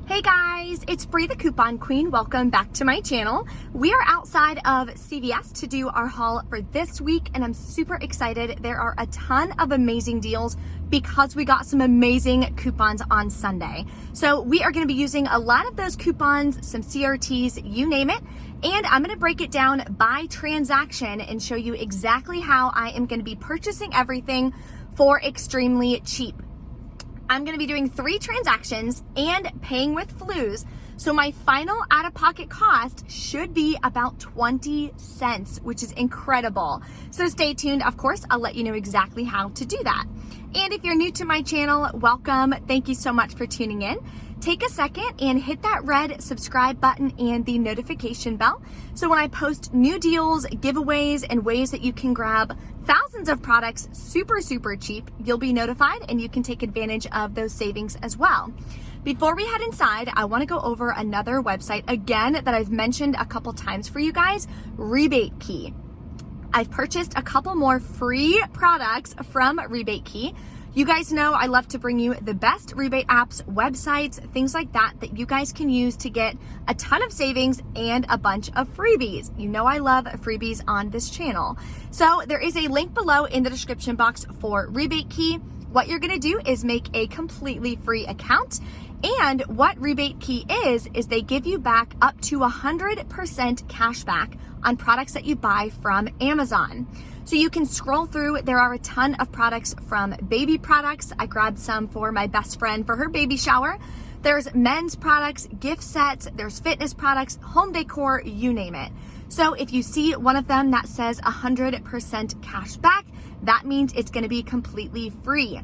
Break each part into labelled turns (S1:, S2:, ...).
S1: Hey guys, it's Bree the Coupon Queen. Welcome back to my channel. We are outside of CVS to do our haul for this week and I'm super excited. There are a ton of amazing deals because we got some amazing coupons on Sunday. So we are going to be using a lot of those coupons, some CRTs, you name it. And I'm going to break it down by transaction and show you exactly how I am going to be purchasing everything for extremely cheap. I'm going to be doing 3 transactions and paying with Fluz. So my final out-of-pocket cost should be about 20 cents, which is incredible. So stay tuned. Of course, I'll let you know exactly how to do that. And if you're new to my channel, welcome. Thank you so much for tuning in. Take a second and hit that red subscribe button and the notification bell. So when I post new deals, giveaways, and ways that you can grab thousands of products super cheap, you'll be notified and you can take advantage of those savings as well. Before we head inside, I want to go over another website again that I've mentioned a couple times for you guys, Rebate Key. I've purchased a couple more free products from Rebate Key. You guys know I love to bring you the best rebate apps, websites, things like that you guys can use to get a ton of savings and a bunch of freebies. You know I love freebies on this channel. So there is a link below in the description box for Rebate Key. What you're gonna do is make a completely free account. And what Rebate Key is they give you back up to 100% cash back on products that you buy from Amazon. So you can scroll through, there are a ton of products from baby products. I grabbed some for my best friend for her baby shower. There's men's products, gift sets, there's fitness products, home decor, you name it. So if you see one of them that says 100% cash back, that means it's gonna be completely free.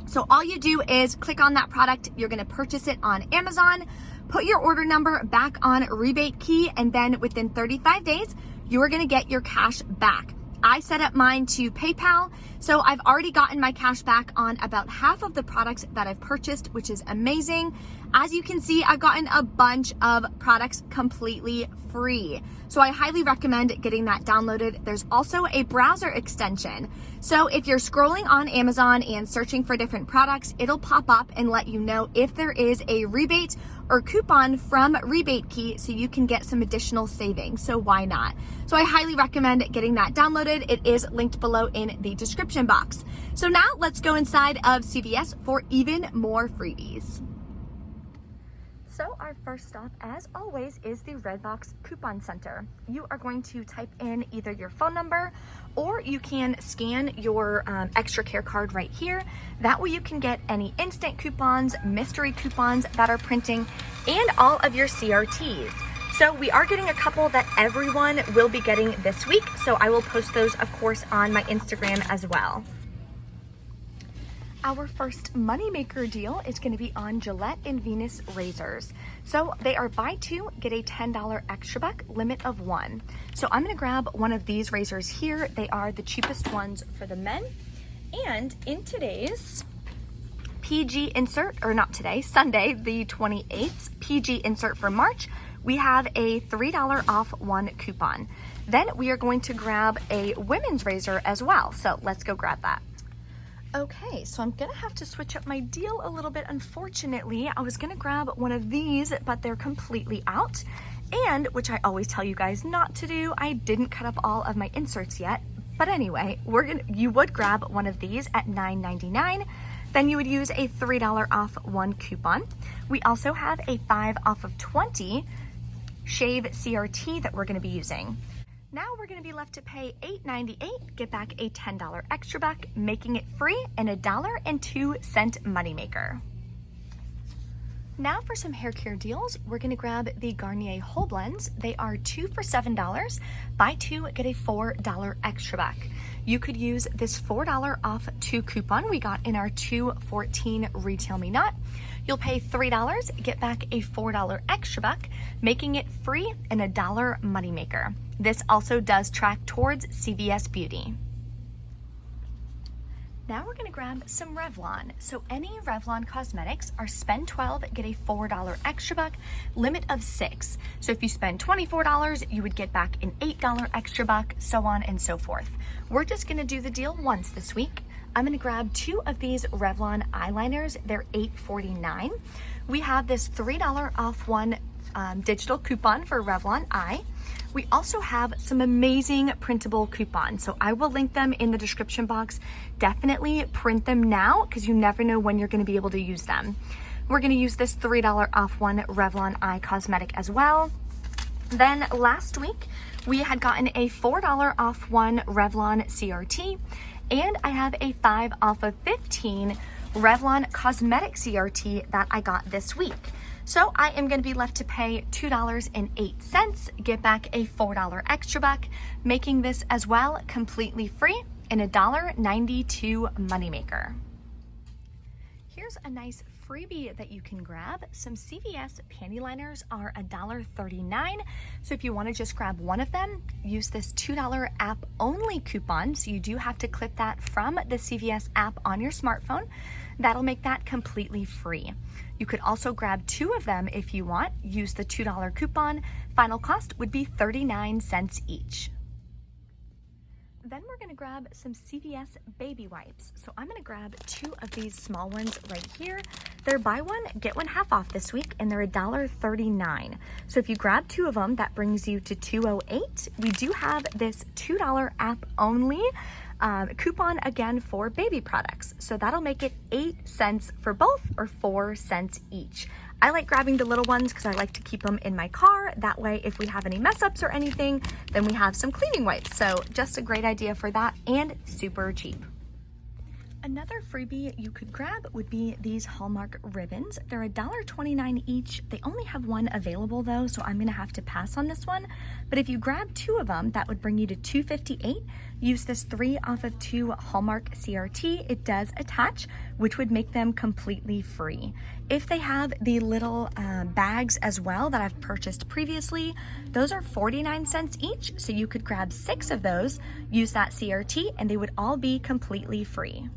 S1: So all you do is click on that product, you're gonna purchase it on Amazon, put your order number back on Rebate Key, and then within 35 days, you are gonna get your cash back. I set up mine to PayPal, so I've already gotten my cash back on about half of the products that I've purchased, which is amazing. As you can see, I've gotten a bunch of products completely free. So I highly recommend getting that downloaded. There's also a browser extension. So if you're scrolling on Amazon and searching for different products, it'll pop up and let you know if there is a rebate or coupon from Rebate Key so you can get some additional savings. So why not? So I highly recommend getting that downloaded. It is linked below in the description box. So now let's go inside of CVS for even more freebies. So our first stop, as always, is the Redbox Coupon Center. You are going to type in either your phone number or you can scan your extra care card right here. That way you can get any instant coupons, mystery coupons that are printing, and all of your CRTs. So we are getting a couple that everyone will be getting this week. So I will post those, of course, on my Instagram as well. Our first moneymaker deal is going to be on Gillette and Venus razors. So they are buy 2, get a $10 extra buck, limit of 1. So I'm going to grab one of these razors here. They are the cheapest ones for the men. And in today's PG insert, or not today, Sunday, the 28th, PG insert for March, we have a $3 off 1 coupon. Then we are going to grab a women's razor as well. So let's go grab that. Okay, so I'm gonna have to switch up my deal a little bit. Unfortunately, I was gonna grab one of these, but they're completely out. And, which I always tell you guys not to do, I didn't cut up all of my inserts yet. But anyway, you would grab one of these at $9.99. Then you would use a $3 off 1 coupon. We also have a 5 off of 20 shave CRT that we're gonna be using. Now we're gonna be left to pay $8.98, get back a $10 extra buck, making it free and a $1.02 moneymaker. Now for some hair care deals, we're gonna grab the Garnier Whole Blends. They are 2 for $7. Buy 2, get a $4 extra buck. You could use this $4 off 2 coupon we got in our 214 Retail Me Not. You'll pay $3, get back a $4 extra buck, making it free and a $1 moneymaker. This also does track towards CVS Beauty. Now we're gonna grab some Revlon. So any Revlon cosmetics are spend 12, get a $4 extra buck, limit of 6. So if you spend $24, you would get back an $8 extra buck, so on and so forth. We're just gonna do the deal once this week. I'm gonna grab 2 of these Revlon eyeliners. They're $8.49. we have this $3 off one digital coupon for Revlon Eye. We also have some amazing printable coupons, so I will link them in the description box. Definitely print them now because you never know when you're going to be able to use them. We're going to use this $3 off one Revlon Eye cosmetic as well. Then last week, we had gotten a $4 off one Revlon CRT, and I have a 5 off of 15 Revlon cosmetic CRT that I got this week. So I am going to be left to pay $2.08, get back a $4 extra buck, making this as well completely free and a $1.92 moneymaker. Here's a nice freebie that you can grab. Some CVS panty liners are $1.39. So if you want to just grab one of them, use this $2 app only coupon. So you do have to clip that from the CVS app on your smartphone. That'll make that completely free. You could also grab 2 of them if you want. Use the $2 coupon. Final cost would be 39 cents each. Then we're gonna grab some CVS baby wipes. So I'm gonna grab 2 of these small ones right here. They're buy one, get one half off this week, and they're $1.39. So if you grab 2 of them, that brings you to $2.08. We do have this $2 app only coupon again for baby products. So that'll make it 8 cents for both, or 4 cents each. I like grabbing the little ones because I like to keep them in my car. That way, if we have any mess ups or anything, then we have some cleaning wipes. So just a great idea for that, and super cheap. Another freebie you could grab would be these Hallmark ribbons. They're $1.29 each. They only have one available though, so I'm gonna have to pass on this one. But if you grab 2 of them, that would bring you to $2.58. Use this 3 off of 2 Hallmark CRT. It does attach, which would make them completely free. If they have the little bags as well that I've purchased previously, those are 49 cents each. So you could grab 6 of those, use that CRT, and they would all be completely free.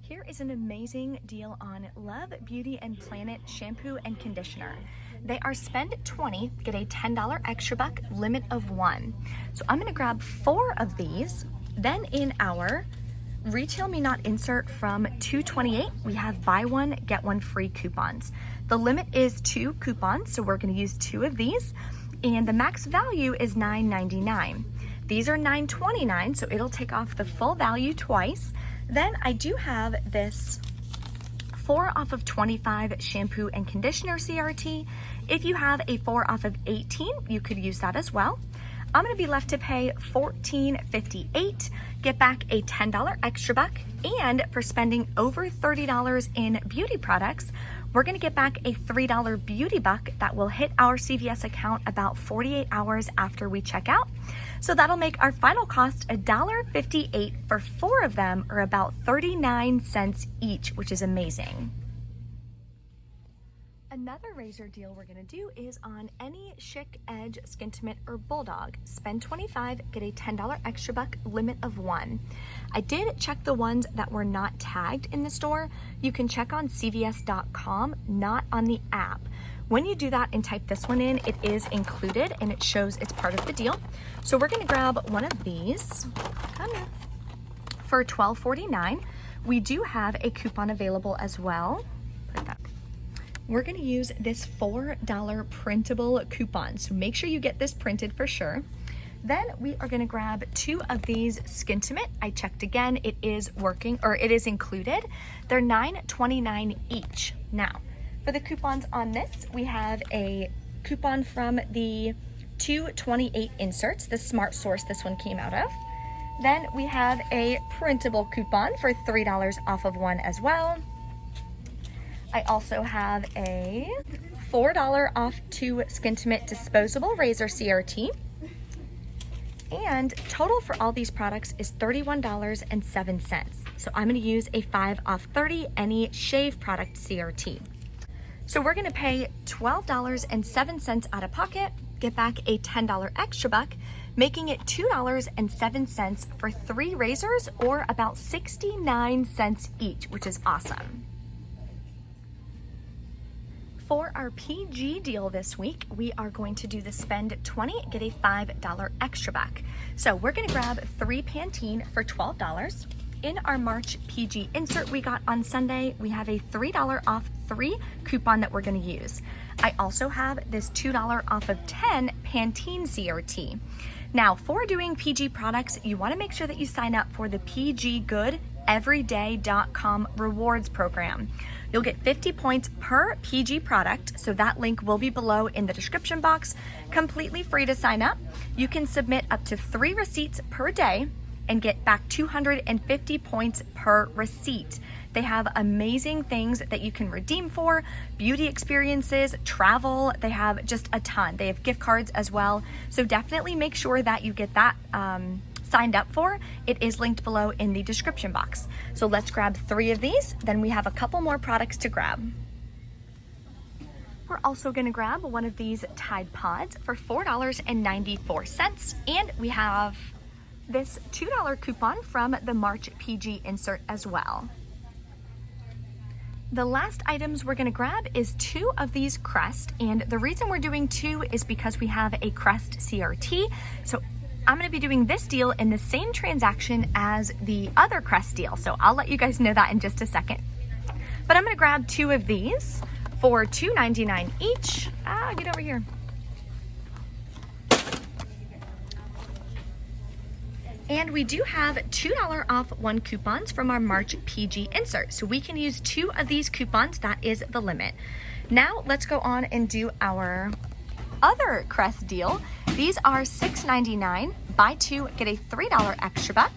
S1: Here is an amazing deal on Love Beauty and Planet shampoo and conditioner. They are spend 20, get a $10 extra buck, limit of 1. So I'm gonna grab 4 of these. Then in our Retail Me Not insert from $2.28, we have buy one, get one free coupons. The limit is 2 coupons, so we're gonna use 2 of these, and the max value is $9.99. These are $9.29, so it'll take off the full value twice. Then I do have this 4 off of 25 shampoo and conditioner CRT. If you have a 4 off of 18, you could use that as well. I'm gonna be left to pay $14.58, get back a $10 extra buck, and for spending over $30 in beauty products, we're gonna get back a $3 beauty buck that will hit our CVS account about 48 hours after we check out. So that'll make our final cost $1.58 for 4 of them, or about 39 cents each, which is amazing. Another razor deal we're gonna do is on any Chic, Edge, Skintimate, or Bulldog. Spend 25, get a $10 extra buck, limit of 1. I did check the ones that were not tagged in the store. You can check on cvs.com, not on the app. When you do that and type this one in, it is included and it shows it's part of the deal. So we're gonna grab one of these, for $12.49. We do have a coupon available as well. We're gonna use this $4 printable coupon. So make sure you get this printed for sure. Then we are gonna grab 2 of these Skintimate. I checked again, it is working, or it is included. They're $9.29 each. Now, for the coupons on this, we have a coupon from the 228 inserts, the Smart Source this one came out of. Then we have a printable coupon for $3 off of 1 as well. I also have a $4 off 2 Skintimate disposable razor CRT. And total for all these products is $31.07. So I'm gonna use a 5 off 30 any shave product CRT. So we're gonna pay $12.07 out of pocket, get back a $10 extra buck, making it $2.07 for 3 razors, or about 69 cents each, which is awesome. For our PG deal this week, we are going to do the spend 20, get a $5 extra buck. So we're gonna grab 3 Pantene for $12. In our March PG insert we got on Sunday, we have a $3 off 3 coupon that we're gonna use. I also have this $2 off of 10 Pantene CRT. Now, for doing PG products, you wanna make sure that you sign up for the PG Good Everyday.com rewards program. You'll get 50 points per PG product, so that link will be below in the description box. Completely free to sign up. You can submit up to 3 receipts per day and get back 250 points per receipt. They have amazing things that you can redeem for, beauty experiences, travel. They have just a ton. They have gift cards as well. So definitely make sure that you get that signed up for. It is linked below in the description box. So let's grab 3 of these. Then we have a couple more products to grab. We're also gonna grab one of these Tide Pods for $4.94. And we have this $2 coupon from the March PG insert as well. The last items we're gonna grab is 2 of these Crest, and the reason we're doing 2 is because we have a Crest CRT. So I'm gonna be doing this deal in the same transaction as the other Crest deal. So I'll let you guys know that in just a second. But I'm gonna grab 2 of these for $2.99 each. Get over here. And we do have $2 off 1 coupons from our March PG insert. So we can use 2 of these coupons, that is the limit. Now let's go on and do our other Crest deal. These are $6.99, buy 2, get a $3 extra buck.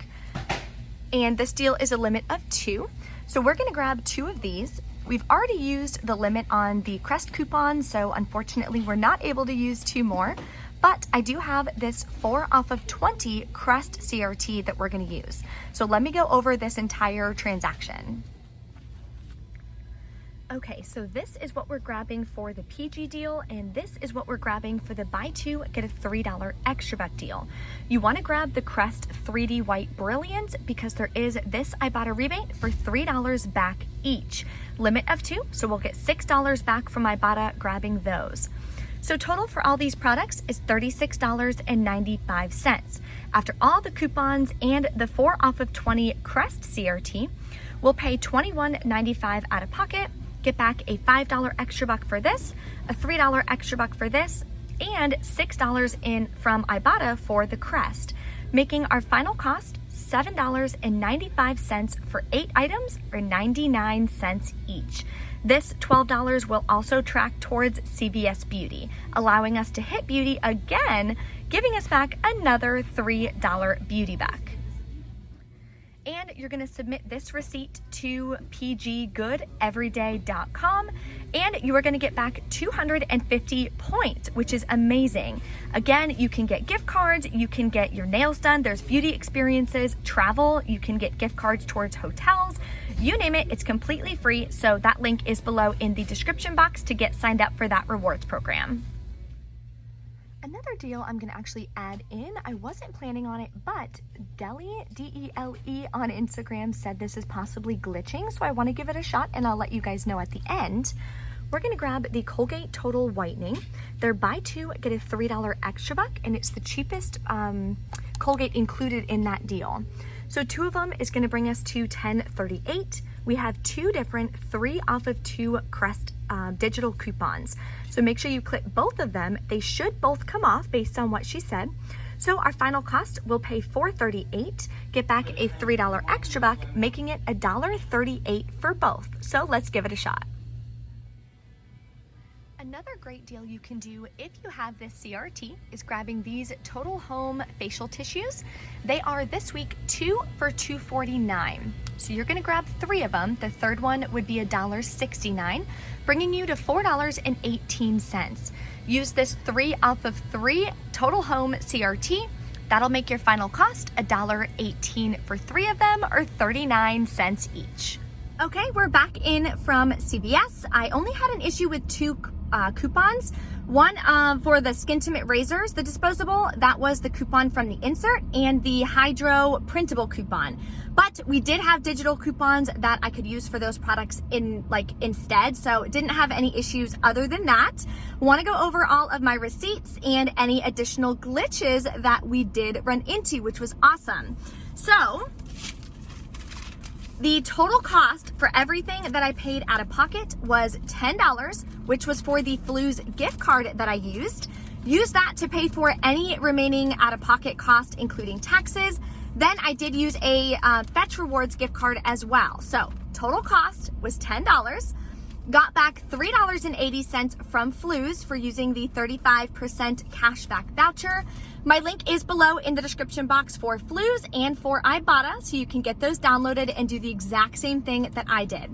S1: And this deal is a limit of 2. So we're gonna grab 2 of these. We've already used the limit on the Crest coupon, so unfortunately we're not able to use 2 more. But I do have this 4 off of 20 Crest CRT that we're gonna use. So let me go over this entire transaction. Okay, so this is what we're grabbing for the PG deal, and this is what we're grabbing for the buy 2, get a $3 extra buck deal. You wanna grab the Crest 3D White Brilliance because there is this Ibotta rebate for $3 back each. Limit of 2, so we'll get $6 back from Ibotta grabbing those. So total for all these products is $36.95. After all the coupons and the 4 off of 20 Crest CRT, we'll pay $21.95 out of pocket, get back a $5 extra buck for this, a $3 extra buck for this, and $6 in from Ibotta for the Crest, making our final cost $7.95 for 8 items or 99 cents each. This $12 will also track towards CVS Beauty, allowing us to hit beauty again, giving us back another $3 beauty back. And you're gonna submit this receipt to pggoodeveryday.com, and you are gonna get back 250 points, which is amazing. Again, you can get gift cards, you can get your nails done, there's beauty experiences, travel, you can get gift cards towards hotels, you name it, it's completely free. So that link is below in the description box to get signed up for that rewards program. Another deal I'm gonna actually add in, I wasn't planning on it, but Deli, D-E-L-E on Instagram said this is possibly glitching, so I wanna give it a shot and I'll let you guys know at the end. We're gonna grab the Colgate Total Whitening. They're buy 2, get a $3 extra buck, and it's the cheapest Colgate included in that deal. So 2 of them is gonna bring us to $10.38. We have 2 different 3 off of 2 Crest digital coupons. So make sure you click both of them. They should both come off based on what she said. So our final cost will pay $4.38, get back a $3 extra buck, making it $1.38 for both. So let's give it a shot. Another great deal you can do if you have this CRT is grabbing these Total Home facial tissues. They are this week 2 for $2.49. So you're gonna grab 3 of them. The third one would be $1.69, bringing you to $4.18. Use this 3 off of 3 Total Home CRT. That'll make your final cost $1.18 for 3 of them or 39 cents each. Okay, we're back in from CVS. I only had an issue with 2 coupons. One for the Skintimate razors, the disposable, that was the coupon from the insert, and the Hydro printable coupon. But we did have digital coupons that I could use for those products instead, so it didn't have any issues other than that. Want to go over all of my receipts and any additional glitches that we did run into, which was awesome. So The total cost for everything that I paid out of pocket was $10, which was for the Fluz gift card that I used. Use that to pay for any remaining out-of-pocket cost, including taxes. Then I did use a Fetch Rewards gift card as well. So total cost was $10. Got back $3.80 from Fluz for using the 35% cashback voucher. My link is below in the description box for Fluz and for Ibotta, so you can get those downloaded and do the exact same thing that I did.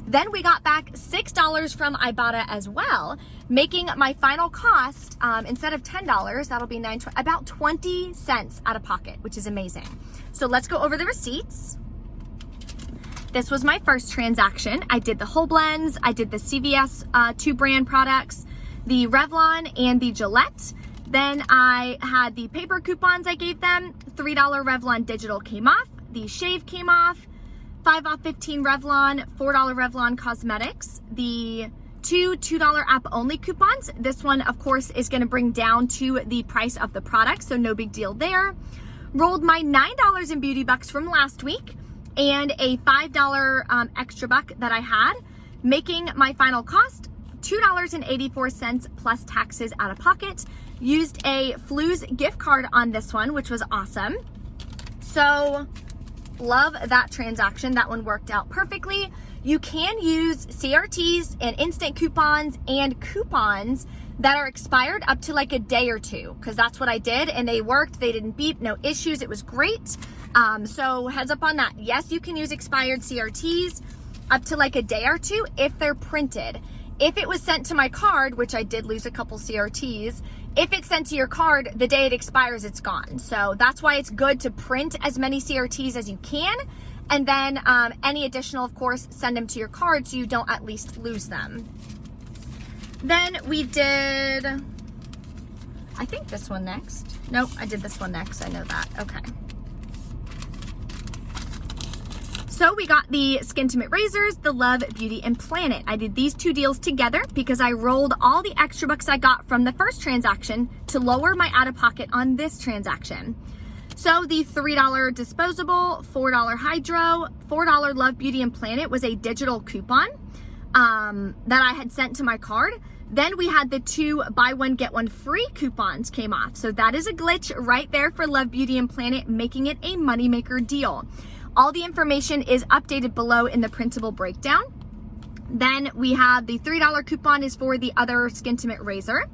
S1: Then we got back $6 from Ibotta as well, making my final cost, instead of $10, that'll be about 20 cents out of pocket, which is amazing. So let's go over the receipts. This was my first transaction. I did the whole blends, I did the CVS 2 brand products, the Revlon and the Gillette. Then I had the paper coupons I gave them. $3 Revlon digital came off, the shave came off, 5 off 15 Revlon, $4 Revlon cosmetics, the two $2 app only coupons. This one, of course, is gonna bring down to the price of the product, so no big deal there. Rolled my $9 in beauty bucks from last week and a $5 extra buck that I had, making my final cost $2.84 plus taxes out of pocket. Used a Fluz gift card on this one, which was awesome. So love that transaction. That one worked out perfectly. You can use CRTs and instant coupons and coupons that are expired up to like a day or two, because that's what I did and they worked. They didn't beep, no issues. It was great. So heads up on that. Yes, you can use expired CRTs up to like a day or two if they're printed. If it was sent to my card, which I did lose a couple CRTs, if it's sent to your card, the day it expires, it's gone. So that's why it's good to print as many CRTs as you can. And then any additional, of course, send them to your card so you don't at least lose them. Then we did, I think this one next. Nope, I did this one next. I know that. Okay. So we got the Skintimate razors, the Love Beauty and Planet. I did these two deals together because I rolled all the extra bucks I got from the first transaction to lower my out-of-pocket on this transaction. So the $3 disposable, $4 hydro, $4 Love Beauty and Planet was a digital coupon that I had sent to my card. Then we had the 2 buy one get one free coupons came off. So that is a glitch right there for Love Beauty and Planet, making it a moneymaker deal. All the information is updated below in the printable breakdown. Then we have the $3 coupon is for the other Skintimate razor.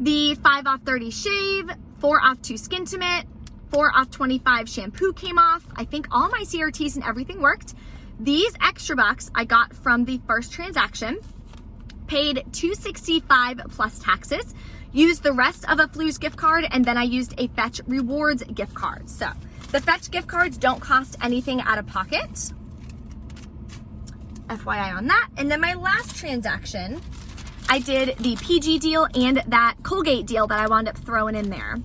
S1: The 5 off 30 shave, 4 off 2 Skintimate, 4 off 25 shampoo came off. I think all my CRTs and everything worked. These extra bucks I got from the first transaction, paid $265 plus taxes, used the rest of a Fluz gift card, and then I used a Fetch Rewards gift card. So the Fetch gift cards don't cost anything out of pocket. FYI on that. And then my last transaction, I did the PG deal and that Colgate deal that I wound up throwing in there.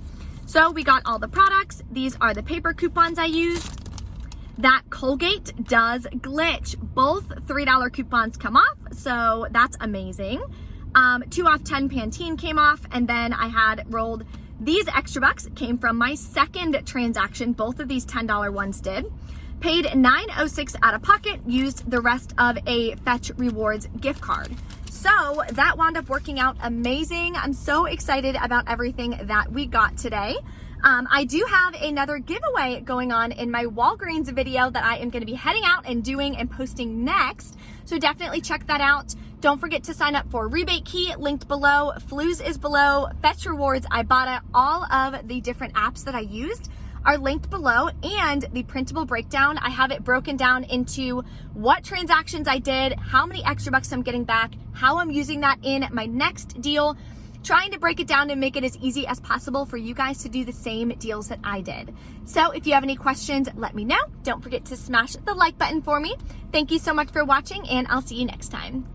S1: So we got all the products. These are the paper coupons I used. That Colgate does glitch. Both $3 coupons come off, so that's amazing. 2 off 10 Pantene came off, and then I had rolled these extra bucks came from my second transaction. Both of these $10 ones did. Paid $9.06 out of pocket, used the rest of a Fetch Rewards gift card. So that wound up working out amazing. I'm so excited about everything that we got today. I do have another giveaway going on in my Walgreens video that I am going to be heading out and doing and posting next. So definitely check that out. Don't forget to sign up for Rebate Key, linked below. Fluz is below. Fetch Rewards, Ibotta, all of the different apps that I used are linked below, and the printable breakdown, I have it broken down into what transactions I did, how many extra bucks I'm getting back, how I'm using that in my next deal, trying to break it down and make it as easy as possible for you guys to do the same deals that I did. So if you have any questions, let me know. Don't forget to smash the like button for me. Thank you so much for watching, and I'll see you next time.